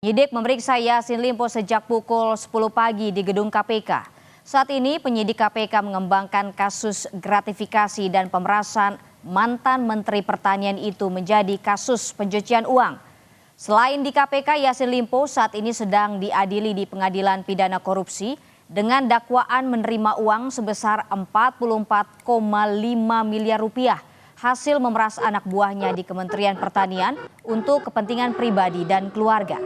Penyidik memeriksa Yassin Limpo sejak pukul 10 pagi di gedung KPK. Saat ini penyidik KPK mengembangkan kasus gratifikasi dan pemerasan mantan Menteri Pertanian itu menjadi kasus pencucian uang. Selain di KPK, Yassin Limpo saat ini sedang diadili di Pengadilan Pidana Korupsi dengan dakwaan menerima uang sebesar 44,5 miliar rupiah hasil memeras anak buahnya di Kementerian Pertanian untuk kepentingan pribadi dan keluarga.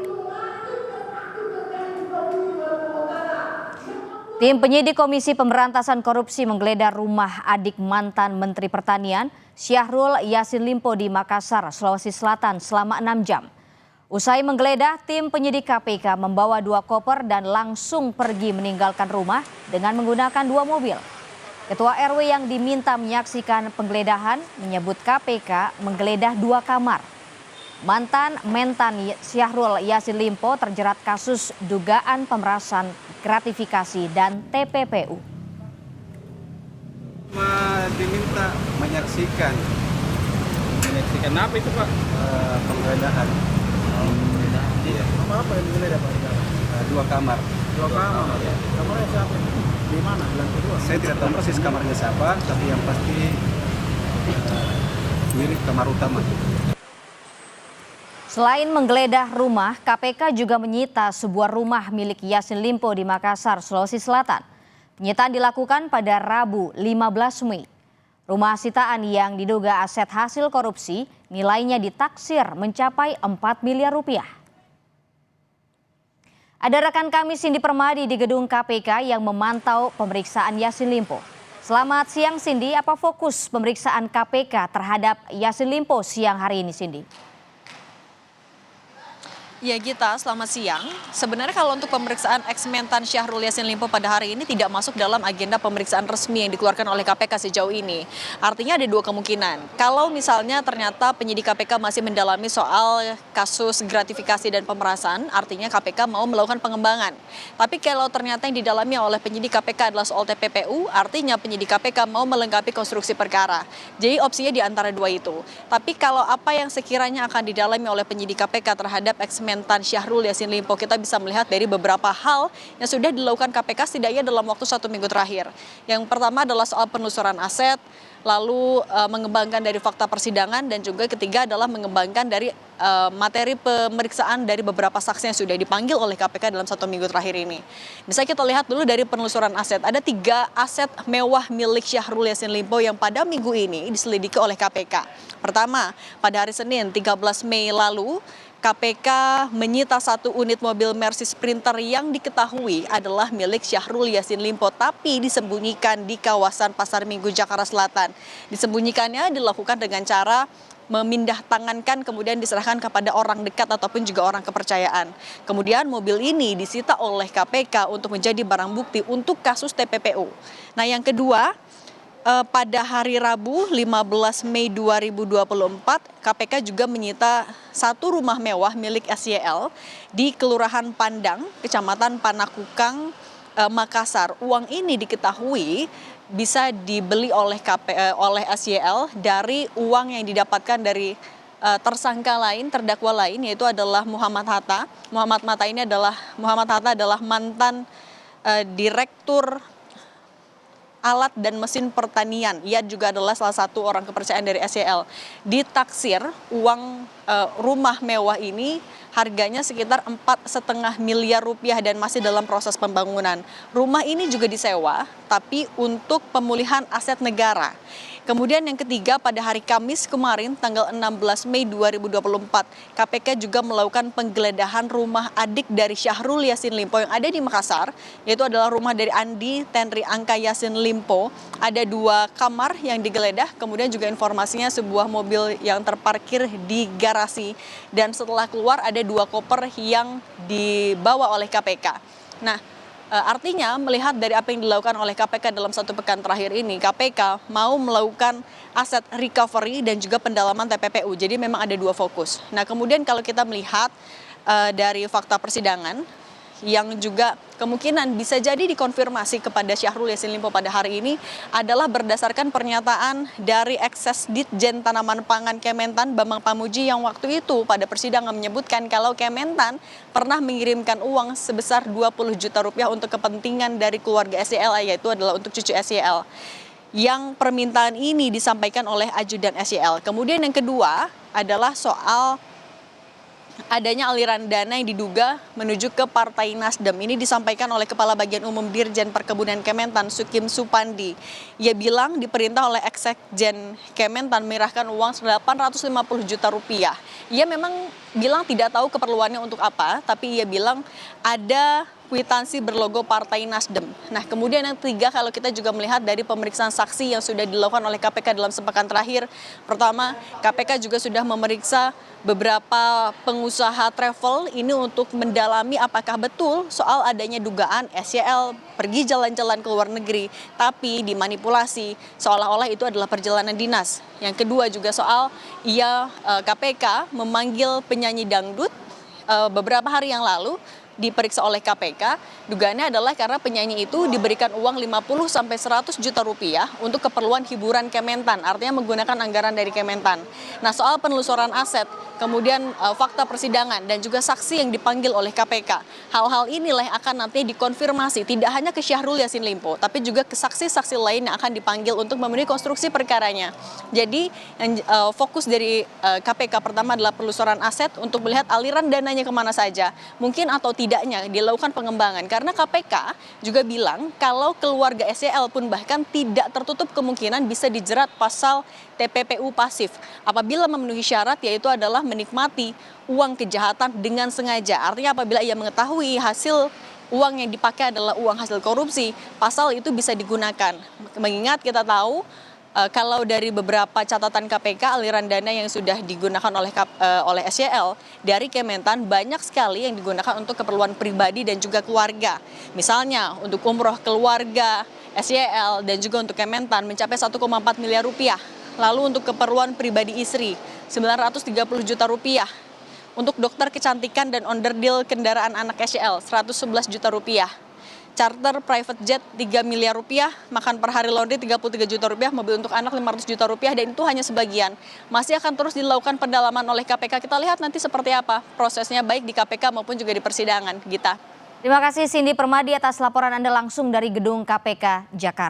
Tim penyidik Komisi Pemberantasan Korupsi menggeledah rumah adik mantan Menteri Pertanian Syahrul Yassin Limpo di Makassar, Sulawesi Selatan selama 6 jam. Usai menggeledah, tim penyidik KPK membawa 2 koper dan langsung pergi meninggalkan rumah dengan menggunakan 2 mobil. Ketua RW yang diminta menyaksikan penggeledahan menyebut KPK menggeledah 2 kamar. Mantan Mentan Syahrul Yassin Limpo terjerat kasus dugaan pemerasan gratifikasi dan TPPU. Diminta menyaksikan apa itu Pak? Penggeledahan. Iya. Apa yang digeledah Pak? 2 kamar. 2 kamar. Ya. Kamarnya siapa? Di mana? Di lantai 2? Saya tidak tahu persis kamarnya siapa, tapi yang pasti mirip kamar utama. Selain menggeledah rumah, KPK juga menyita sebuah rumah milik Yassin Limpo di Makassar, Sulawesi Selatan. Penyitaan dilakukan pada Rabu 15 Mei. Rumah sitaan yang diduga aset hasil korupsi nilainya ditaksir mencapai 4 miliar rupiah. Ada rekan kami Cindy Permadi di gedung KPK yang memantau pemeriksaan Yassin Limpo. Selamat siang Cindy, apa fokus pemeriksaan KPK terhadap Yassin Limpo siang hari ini Cindy? Ya Gita, selamat siang. Sebenarnya kalau untuk pemeriksaan ex-mentan Syahrul Yassin Limpo pada hari ini tidak masuk dalam agenda pemeriksaan resmi yang dikeluarkan oleh KPK sejauh ini. Artinya ada 2 kemungkinan. Kalau misalnya ternyata penyidik KPK masih mendalami soal kasus gratifikasi dan pemerasan, artinya KPK mau melakukan pengembangan. Tapi kalau ternyata yang didalami oleh penyidik KPK adalah soal TPPU, artinya penyidik KPK mau melengkapi konstruksi perkara. Jadi opsinya di antara 2 itu. Tapi kalau apa yang sekiranya akan didalami oleh penyidik KPK terhadap ex-mentan Syahrul Yassin Limpo, kita bisa melihat dari beberapa hal yang sudah dilakukan KPK setidaknya dalam waktu 1 minggu terakhir. Yang pertama adalah soal penelusuran aset, lalu mengembangkan dari fakta persidangan, dan juga ketiga adalah mengembangkan dari materi pemeriksaan dari beberapa saksi yang sudah dipanggil oleh KPK dalam 1 minggu terakhir ini. Bisa kita lihat dulu dari penelusuran aset. Ada 3 aset mewah milik Syahrul Yassin Limpo yang pada minggu ini diselidiki oleh KPK. Pertama, pada hari Senin 13 Mei lalu, KPK menyita 1 unit mobil Mercy Sprinter yang diketahui adalah milik Syahrul Yassin Limpo, tapi disembunyikan di kawasan Pasar Minggu, Jakarta Selatan. Disembunyikannya dilakukan dengan cara memindah tangankan kemudian diserahkan kepada orang dekat ataupun juga orang kepercayaan. Kemudian mobil ini disita oleh KPK untuk menjadi barang bukti untuk kasus TPPU. Nah yang kedua, pada hari Rabu 15 Mei 2024, KPK juga menyita 1 rumah mewah milik SYL di Kelurahan Pandang, Kecamatan Panakukang, Makassar. Uang ini diketahui bisa dibeli oleh SYL dari uang yang didapatkan dari tersangka lain, terdakwa lain, yaitu adalah Muhammad Hatta. Muhammad Hatta adalah mantan direktur alat dan mesin pertanian. Ia juga adalah salah satu orang kepercayaan dari SYL. Ditaksir uang rumah mewah ini harganya sekitar 4,5 miliar rupiah dan masih dalam proses pembangunan. Rumah ini juga disewa, tapi untuk pemulihan aset negara. Kemudian yang ketiga, pada hari Kamis kemarin tanggal 16 Mei 2024, KPK juga melakukan penggeledahan rumah adik dari Syahrul Yassin Limpo yang ada di Makassar, yaitu adalah rumah dari Andi Tenri Angka Yassin Limpo. Ada 2 kamar yang digeledah, kemudian juga informasinya sebuah mobil yang terparkir di garasi, dan setelah keluar ada 2 koper yang dibawa oleh KPK. Nah, artinya melihat dari apa yang dilakukan oleh KPK dalam 1 pekan terakhir ini, KPK mau melakukan aset recovery dan juga pendalaman TPPU. Jadi memang ada 2 fokus. Nah kemudian kalau kita melihat dari fakta persidangan yang juga kemungkinan bisa jadi dikonfirmasi kepada Syahrul Yassin Limpo pada hari ini adalah berdasarkan pernyataan dari Ditjen Tanaman Pangan Kementan Bambang Pamuji yang waktu itu pada persidangan menyebutkan kalau Kementan pernah mengirimkan uang sebesar 20 juta rupiah untuk kepentingan dari keluarga SYL, yaitu adalah untuk cucu SYL. Yang permintaan ini disampaikan oleh ajudan SYL. Kemudian yang kedua adalah soal adanya aliran dana yang diduga menuju ke Partai Nasdem. Ini disampaikan oleh Kepala Bagian Umum Dirjen Perkebunan Kementan, Sukim Supandi. Ia bilang diperintah oleh Eksekjen Kementan menyerahkan uang 850 juta rupiah. Ia memang bilang tidak tahu keperluannya untuk apa, tapi ia bilang ada kwitansi berlogo Partai Nasdem. Nah, kemudian yang ketiga, kalau kita juga melihat dari pemeriksaan saksi yang sudah dilakukan oleh KPK dalam sepekan terakhir. Pertama, KPK juga sudah memeriksa beberapa pengusaha travel ini untuk mendalami apakah betul soal adanya dugaan SYL pergi jalan-jalan ke luar negeri, tapi dimanipulasi seolah-olah itu adalah perjalanan dinas. Yang kedua juga soal KPK memanggil penyanyi dangdut beberapa hari yang lalu diperiksa oleh KPK, dugaannya adalah karena penyanyi itu diberikan uang 50 sampai 100 juta rupiah untuk keperluan hiburan Kementan, artinya menggunakan anggaran dari Kementan. Nah, soal penelusuran aset, kemudian fakta persidangan dan juga saksi yang dipanggil oleh KPK. Hal-hal inilah yang akan nanti dikonfirmasi tidak hanya ke Syahrul Yassin Limpo, tapi juga ke saksi-saksi lain yang akan dipanggil untuk memenuhi konstruksi perkaranya. Jadi yang fokus dari KPK pertama adalah penelusuran aset untuk melihat aliran dananya kemana saja, mungkin atau tidaknya dilakukan pengembangan. Karena KPK juga bilang kalau keluarga SYL pun bahkan tidak tertutup kemungkinan bisa dijerat pasal TPPU pasif apabila memenuhi syarat, yaitu adalah menikmati uang kejahatan dengan sengaja. Artinya apabila ia mengetahui hasil uang yang dipakai adalah uang hasil korupsi, pasal itu bisa digunakan. Mengingat kita tahu kalau dari beberapa catatan KPK, aliran dana yang sudah digunakan oleh SYL dari Kementan banyak sekali yang digunakan untuk keperluan pribadi dan juga keluarga. Misalnya untuk umroh keluarga SYL dan juga untuk Kementan mencapai 1,4 miliar rupiah. Lalu untuk keperluan pribadi istri 930 juta rupiah. Untuk dokter kecantikan dan onderdil kendaraan anak SYL 111 juta rupiah. Charter private jet 3 miliar rupiah, makan per hari laundry 33 juta rupiah, mobil untuk anak 500 juta rupiah, dan itu hanya sebagian. Masih akan terus dilakukan pendalaman oleh KPK. Kita lihat nanti seperti apa prosesnya baik di KPK maupun juga di persidangan. Gita. Terima kasih Cindy Permadi atas laporan Anda langsung dari gedung KPK Jakarta.